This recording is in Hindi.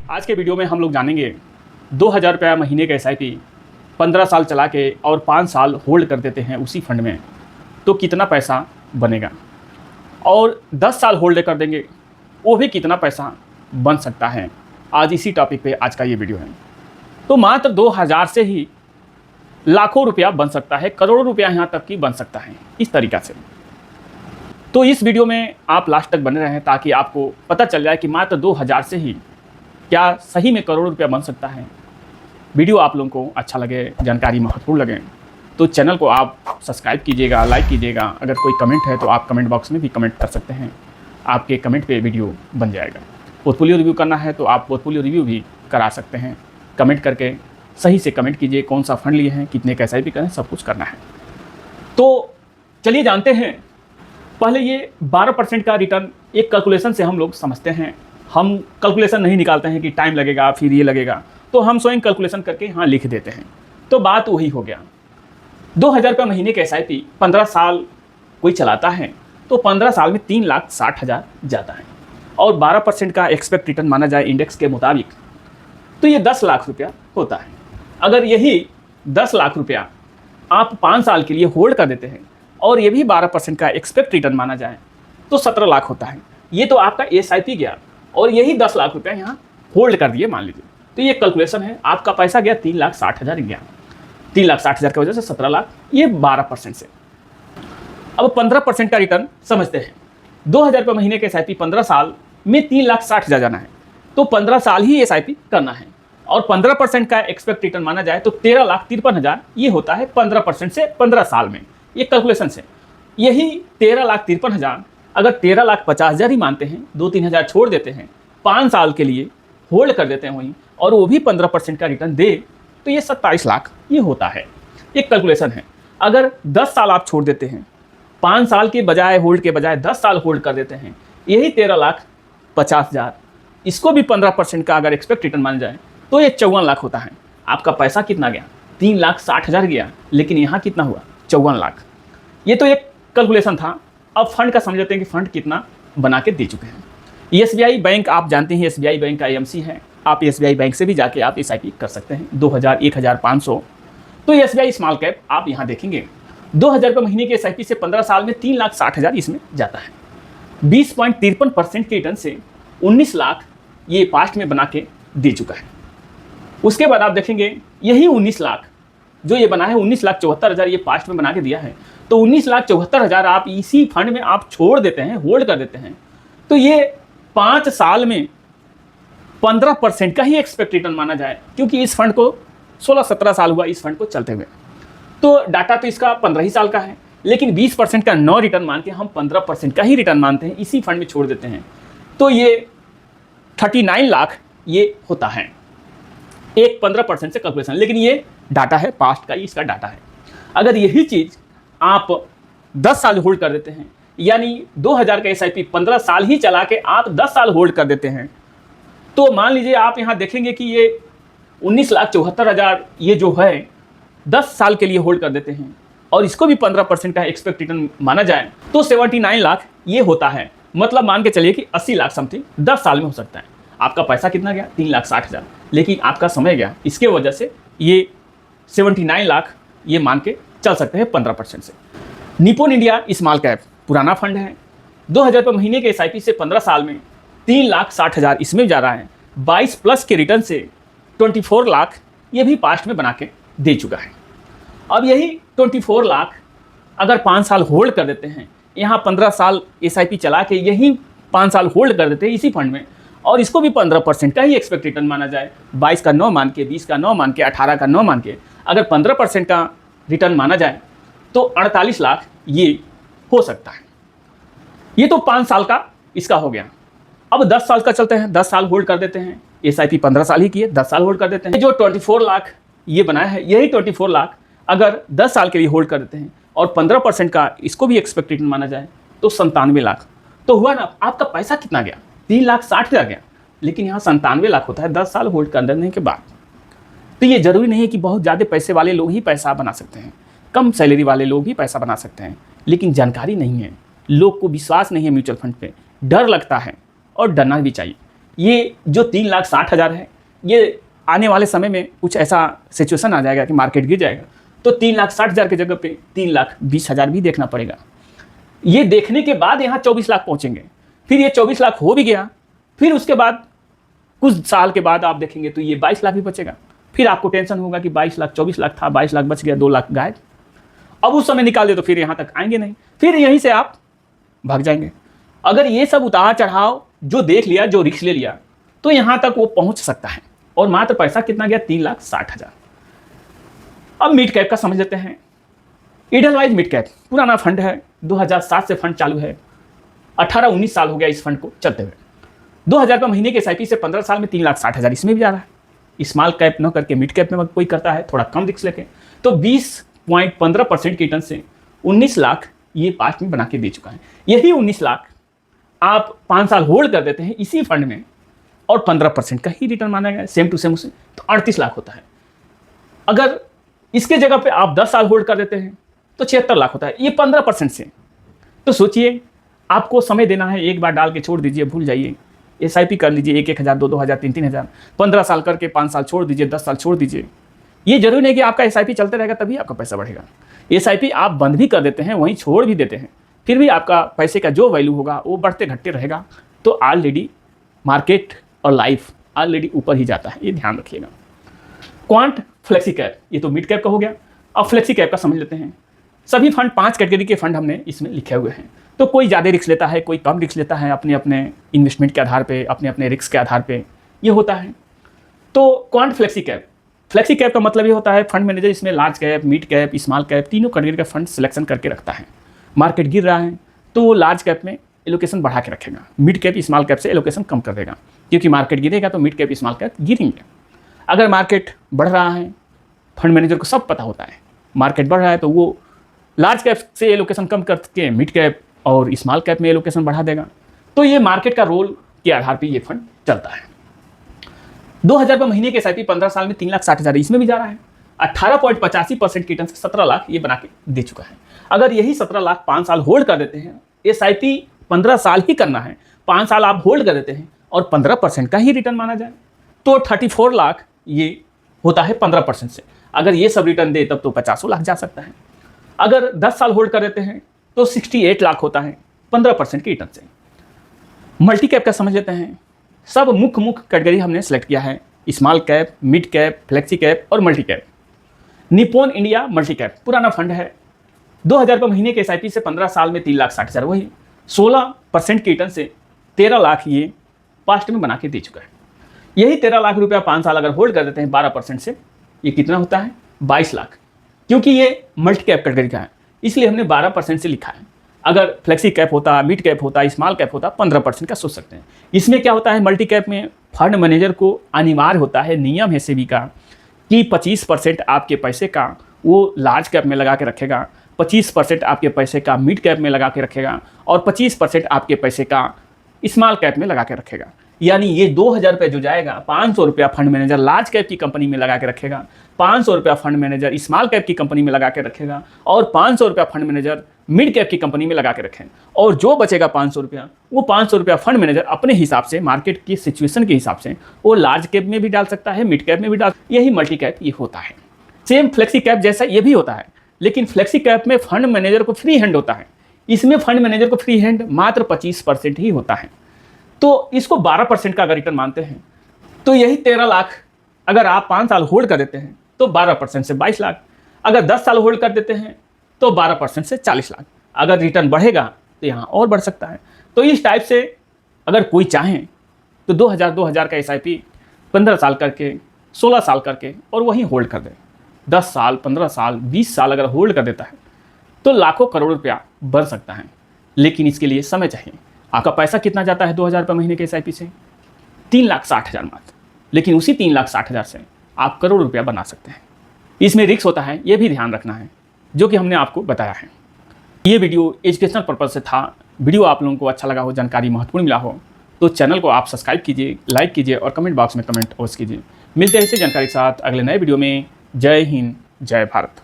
आज के वीडियो में हम लोग जानेंगे 2000 रुपया महीने का SIP 15 साल चला के और 5 साल होल्ड कर देते हैं उसी फंड में तो कितना पैसा बनेगा, और 10 साल होल्ड कर देंगे वो भी कितना पैसा बन सकता है। आज इसी टॉपिक पे आज का ये वीडियो है। तो मात्र 2000 से ही लाखों रुपया बन सकता है, करोड़ों रुपया यहाँ तक की बन सकता है इस तरीक़ा से। तो इस वीडियो में आप लास्ट तक बने रहें ताकि आपको पता चल जाए कि मात्र 2000 से ही क्या सही में करोड़ों रुपया बन सकता है। वीडियो आप लोगों को अच्छा लगे, जानकारी महत्वपूर्ण लगे तो चैनल को आप सब्सक्राइब कीजिएगा, लाइक कीजिएगा। अगर कोई कमेंट है तो आप कमेंट बॉक्स में भी कमेंट कर सकते हैं, आपके कमेंट पे वीडियो बन जाएगा। पोर्टफोलियो रिव्यू करना है तो आप पोर्टफोलियो रिव्यू भी करा सकते हैं। कमेंट करके सही से कमेंट कीजिए, कौन सा फंड लिए हैं, कितने का SIP करें, सब कुछ करना है। तो चलिए जानते हैं। पहले ये 12% का रिटर्न एक कैलकुलेशन से हम लोग समझते हैं। हम कैलकुलेशन नहीं निकालते हैं कि टाइम लगेगा फिर ये लगेगा, तो हम स्वयं कैलकुलेशन करके यहाँ लिख देते हैं। तो बात वही हो गया। 2000 रुपये महीने के SIP 15 साल कोई चलाता है तो 15 साल में 3,60,000 जाता है, और 12% का एक्सपेक्ट रिटर्न माना जाए इंडेक्स के मुताबिक तो ये 10 लाख रुपया होता है। अगर यही 10 लाख रुपया आप 5 साल के लिए होल्ड कर देते हैं और ये भी 12% का एक्सपेक्ट रिटर्न माना जाए तो 17 लाख होता है। ये तो आपका SIP गया और यही 10 लाख रुपया यहाँ होल्ड कर दिए मान लीजिए। तो ये कैलकुलेशन है, आपका पैसा गया 3,60,000 गया, 3,60,000 की वजह से 17 लाख, ये 12% से। अब 15% का रिटर्न समझते हैं। 2000 रुपये महीने के SIP 15 साल में 3,60,000 जाना है तो 15 साल ही SIP करना है, और 15% का एक्सपेक्ट रिटर्न माना जाए तो 13,53,000 ये होता है 15% से 15 साल में। ये कैलकुलेशन से यही 13,53,000 अगर 13,50,000 ही मानते हैं, 2-3 हज़ार छोड़ देते हैं, 5 साल के लिए होल्ड कर देते हैं वहीं, और वो भी 15% का रिटर्न दे तो ये 27 लाख ये होता है। एक कैलकुलेशन है। अगर 10 साल आप छोड़ देते हैं, 5 साल के बजाय होल्ड के बजाय 10 साल होल्ड कर देते हैं, यही 13,50,000, इसको भी 15% का अगर एक्सपेक्ट रिटर्न मान जाए तो ये 54 लाख होता है। आपका पैसा कितना गया? 3,60,000 गया, लेकिन यहाँ कितना हुआ? 54 लाख। ये तो एक कैलकुलेशन था। अब फंड का समझ लेते हैं कि फंड कितना बना के दे चुके हैं। SBI बैंक आप जानते हैं, SBI बैंक का AMC है। आप SBI बैंक से भी जाके आप SIP कर सकते हैं 2000, 1,500। तो SBI स्मॉल कैप आप यहाँ देखेंगे 2000 रुपये महीने के SIP से 15 साल में 3,60,000 इसमें जाता है। 20.53% के रिटर्न से 19 लाख ये पास्ट में बना के दे चुका है। उसके बाद आप देखेंगे यही 19 लाख जो ये बना है, 19,74,000 ये पास्ट में बना के दिया है। तो 19,74,000 आप इसी फंड में आप छोड़ देते हैं, होल्ड कर देते हैं, तो ये 5 साल में 15% का ही एक्सपेक्ट रिटर्न माना जाए, क्योंकि इस फंड को 16-17 साल हुआ इस फंड को चलते हुए। तो डाटा तो इसका 15 ही साल का है, लेकिन 20% का नो रिटर्न मान के हम 15% का ही रिटर्न मानते हैं, इसी फंड में छोड़ देते हैं, तो ये 39 लाख ये होता है एक 15% से कैलकुलेशन। लेकिन ये डाटा है पास्ट का, इसका डाटा है। अगर यही चीज़ आप 10 साल होल्ड कर देते हैं, यानी 2000 का SIP 15 साल ही चला के आप 10 साल होल्ड कर देते हैं, तो मान लीजिए आप यहाँ देखेंगे कि ये 19,74,000 ये जो है 10 साल के लिए होल्ड कर देते हैं, और इसको भी 15% का एक्सपेक्ट रिटर्न माना जाए तो 79 लाख ये होता है। मतलब मान के चलिए कि 80 लाख समथिंग 10 साल में हो सकता है। आपका पैसा कितना गया? 3,60,000, लेकिन आपका समय गया, इसके वजह से ये 79 लाख ये मान के चल सकते हैं 15% से। निप्पॉन इंडिया स्मॉल कैप पुराना फंड है। 2000 रुपये महीने के SIP से 15 साल में 3,60,000 इसमें जा रहा है। 22+ के रिटर्न से 24 लाख ये भी पास्ट में बना के दे चुका है। अब यही 24 लाख अगर 5 साल होल्ड कर देते हैं, यहाँ 15 साल SIP चला के यही 5 साल होल्ड कर देते हैं इसी फंड में, और इसको भी 15% का ही एक्सपेक्ट रिटर्न माना जाए, 22 का 9 मान के, 20 का 9 मान के, 18 का 9 मान के, अगर 15% का रिटर्न माना जाए तो 48 लाख ये हो सकता है। ये तो 5 साल का इसका हो गया। अब 10 साल का चलते हैं। 10 साल होल्ड कर देते हैं, SIP 15 साल ही किए, 10 साल होल्ड कर देते हैं। जो 24 लाख ये बनाया है, यही 24 लाख अगर 10 साल के लिए होल्ड कर देते हैं और 15% का इसको भी एक्सपेक्ट रिटर्न माना जाए तो 97 लाख। तो हुआ ना, आपका पैसा कितना गया? 3,60,000 गया, लेकिन यहाँ 97 लाख होता है 10 साल होल्ड कर देने के बाद। तो ये ज़रूरी नहीं है कि बहुत ज़्यादा पैसे वाले लोग ही पैसा बना सकते हैं, कम सैलरी वाले लोग भी पैसा बना सकते हैं, लेकिन जानकारी नहीं है, लोग को विश्वास नहीं है म्यूचुअल फंड पे, डर लगता है और डरना भी चाहिए। ये जो 3,60,000 है, ये आने वाले समय में कुछ ऐसा सिचुएशन आ जाएगा कि मार्केट गिर जाएगा, तो 3,60,000 की जगह पे 3,20,000 भी देखना पड़ेगा। ये देखने के बाद यहाँ 24 लाख पहुँचेंगे। फिर ये 24 लाख हो भी गया, फिर उसके बाद कुछ साल के बाद आप देखेंगे तो ये 22 लाख भी बचेगा। फिर आपको टेंशन होगा कि 22 लाख 24 लाख था, 22 लाख बच गया, 2 लाख गायब। अब उस समय निकाल दे तो फिर यहाँ तक आएंगे नहीं, फिर यहीं से आप भाग जाएंगे। अगर ये सब उतार चढ़ाव जो देख लिया, जो रिस्क ले लिया, तो यहाँ तक वो पहुँच सकता है। और मात्र पैसा कितना गया? 3,60,000। अब मिड कैप का समझ लेते हैं। इडलवाइज मिड कैप पुराना फंड है, 2007 से फंड चालू है, 18-19 साल हो गया इस फंड को चलते हुए। 2,000 रुपये महीने के SIP से 15 साल में 3,60,000 इसमें भी जा रहा है। स्मॉल कैप न करके मिड कैप में कोई करता है, थोड़ा कम रिस्क लेके, तो 20.15% की रिटर्न से 19 लाख ये पास्ट में बना के दे चुका है। यही 19 लाख आप 5 साल होल्ड कर देते हैं इसी फंड में, और 15% का ही रिटर्न माना गया, सेम टू सेम उसे, तो 38 लाख होता है। अगर इसके जगह पे आप 10 साल होल्ड कर देते हैं तो 76 लाख होता है, ये 15% से। तो सोचिए, आपको समय देना है, एक बार डाल के छोड़ दीजिए, भूल जाइए। SIP कर लीजिए, 1-1 हज़ार, 2-2 हज़ार, 3-3 हज़ार, 15 साल करके 5 साल छोड़ दीजिए, 10 साल छोड़ दीजिए। ये जरूरी नहीं कि आपका SIP चलते रहेगा तभी आपका पैसा बढ़ेगा। SIP आप बंद भी कर देते हैं, वहीं छोड़ भी देते हैं, फिर भी आपका पैसे का जो वैल्यू होगा वो बढ़ते घटते रहेगा। तो ऑलरेडी मार्केट और लाइफ ऑलरेडी ऊपर ही जाता है, ये ध्यान रखिएगा। क्वांट फ्लेक्सी कैप, ये तो मिड कैप का हो गया। अब फ्लेक्सी कैप का समझ लेते हैं। सभी फंड 5 कैटेगरी के फंड हमने इसमें लिखे हुए हैं। तो कोई ज़्यादा रिस्क लेता है, कोई कम रिस्क लेता है, अपने अपने इन्वेस्टमेंट के आधार पे, अपने अपने रिस्क के आधार पे ये होता है। तो quant flexi cap, flexi cap का मतलब ये होता है फंड मैनेजर इसमें large cap, mid cap, small cap तीनों कैटेगरी का फंड सिलेक्शन करके रखता है। मार्केट गिर रहा है तो वो लार्ज कैप में एलोकेशन बढ़ा के रखेगा, मिड कैप स्मॉल कैप से एलोकेशन कम कर देगा, क्योंकि मार्केट गिरेगा तो मिड कैप स्मॉल कैप गिरेंगे। अगर मार्केट बढ़ रहा है, फंड मैनेजर को सब पता होता है मार्केट बढ़ रहा है, तो वो लार्ज कैप से एलोकेशन कम करके मिड कैप और स्मॉल कैप में एलोकेशन बढ़ा देगा। तो ये मार्केट का रोल के आधार पर ये फंड चलता है। 2,000 रुपये महीने के SIP 15 साल में 3,60,000 इसमें भी जा रहा है। 18.85% की रिटर्न से 17 लाख ये बना के दे चुका है। अगर यही 17 लाख 5 साल होल्ड कर देते हैं, SIP 15 साल ही करना है, 5 साल आप होल्ड कर देते हैं और 15% का ही रिटर्न माना जाए, तो 34 लाख ये होता है 15% से। अगर ये सब रिटर्न दे तब तो 50 लाख जा सकता है। अगर 10 साल होल्ड कर देते हैं तो 68 लाख होता है 15% की रिटर्न से। मल्टी कैप का समझ लेते हैं। सब मुख्य कैटेगरी हमने सेलेक्ट किया है, small cap, mid cap, flexi cap और multi cap. Nippon India multi cap पुराना फंड है। 2,000 रुपये महीने के SIP से 15 साल में 3,60,000, वही 16% की रिटर्न से 13 लाख ये पास्ट में बना के दे चुका है। यही 13 लाख रुपया 5 साल अगर होल्ड कर देते हैं 12% से, ये कितना होता है? 22 लाख। क्योंकि ये मल्टी कैप कैटेगरी का है इसलिए हमने 12% से लिखा है। अगर फ्लेक्सी कैप होता, मिड कैप होता, स्मॉल कैप होता, 15% का सोच सकते हैं। इसमें क्या होता है, मल्टी कैप में फंड मैनेजर को अनिवार्य होता है, नियम है सेबी का, कि 25% आपके पैसे का वो लार्ज कैप में लगा के रखेगा, 25% आपके पैसे का मिड कैप में लगा के रखेगा और 25% आपके पैसे का स्मॉल कैप में लगा के रखेगा। यानी ये 2,000 रुपये जो जाएगा, 500 रुपया फंड मैनेजर लार्ज कैप की कंपनी में लगा के रखेगा, 500 रुपया फंड मैनेजर स्मॉल कैप की कंपनी में लगा के रखेगा और 500 रुपया फंड मैनेजर मिड कैप की कंपनी में लगा के रखें। और जो बचेगा 500 रुपया, वो 500 रुपया फंड मैनेजर अपने हिसाब से, मार्केट की सिचुएशन के हिसाब से वो लार्ज कैप में भी डाल सकता है, मिड कैप में भी डाल। यही मल्टी कैप ये होता है। सेम फ्लेक्सी कैप जैसा ये भी होता है, लेकिन फ्लेक्सी कैप में फंड मैनेजर को फ्री हैंड होता है, इसमें फंड मैनेजर को फ्री हैंड मात्र 25% ही होता है। तो इसको 12% का अगर रिटर्न मानते हैं तो यही 13 लाख अगर आप 5 साल होल्ड कर देते हैं तो 12% से 22 लाख, अगर 10 साल होल्ड कर देते हैं तो 12% से 40 लाख। अगर रिटर्न बढ़ेगा तो यहाँ और बढ़ सकता है। तो इस टाइप से अगर कोई चाहे तो 2,000 का SIP 15 साल करके, 16 साल करके और वहीं होल्ड कर दे। 10 साल, 15 साल, 20 साल अगर होल्ड कर देता है तो लाखों करोड़ रुपया बढ़ सकता है, लेकिन इसके लिए समय चाहिए। आपका पैसा कितना जाता है 2,000 रुपये महीने के SIP से? 3,60,000 मात्र, लेकिन उसी 3,60,000 से आप करोड़ रुपया बना सकते हैं। इसमें रिस्क होता है, ये भी ध्यान रखना है, जो कि हमने आपको बताया है। ये वीडियो एजुकेशनल पर्पज़ से था। वीडियो आप लोगों को अच्छा लगा हो, जानकारी महत्वपूर्ण मिला हो, तो चैनल को आप सब्सक्राइब कीजिए, लाइक कीजिए और कमेंट बॉक्स में कमेंट अवश्य कीजिए। मिलते हैं इसी जानकारी के साथ अगले नए वीडियो में। जय हिंद, जय भारत।